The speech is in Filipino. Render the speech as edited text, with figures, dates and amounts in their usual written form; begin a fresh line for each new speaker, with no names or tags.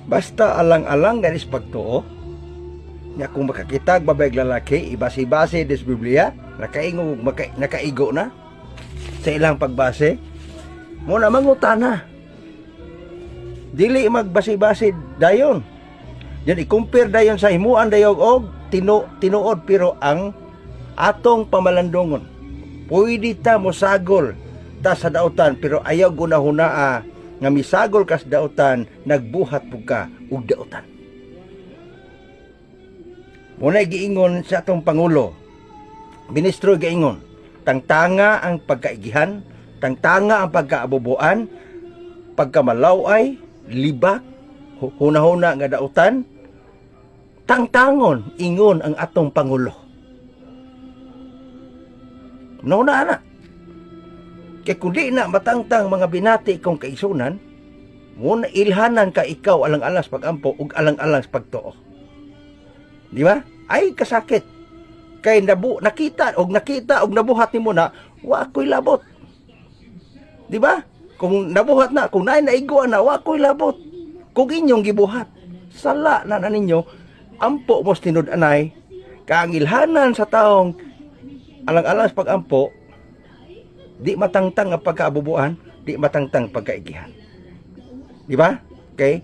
Basta alang-alang ganis pagtuo. Nga kung makakitag babayag lalaki, ibasi-base des Biblia, nakaigo na sa ilang pagbase. Muna mangutana. Dili magbasi-base dayon. Yan i-compare dayon sa himuan dayog og tinuod, pero ang atong pamalandongon. Pwede ta mosagol ta sa dautan, pero ayaw gunahunaa nga misagol ka sa dautan, nagbuhat pug ka og dautan. Muna giingon sa atong Pangulo, ministro giingon, tangtanga ang pagkaigihan, tangtanga ang pagkaabubuan, pagkamalaway, libak, huna-huna nga dautan, tangtangon, ingon ang atong Pangulo. Nauna na. Kaya kung di na matangtang mga binati kong kaisunan, muna ilhanan ka ikaw alang-alang sa pagampo ug alang-alang sa pagtuo. Di ba? Ay kasakit. Kay nakita og nabuhat nimo na wa ko'y labot. Di ba? Kung nabuhat na, kung naiguan na, wa ko'y labot. Kung inyong gibuhat, sala na ninyo, ampo mo tinud-anay, kaangilhanan sa taong alang-alang sa pagampo, di matangtang ang pagkaabubuan, di matangtang pagkaigihan. Di ba? Okay?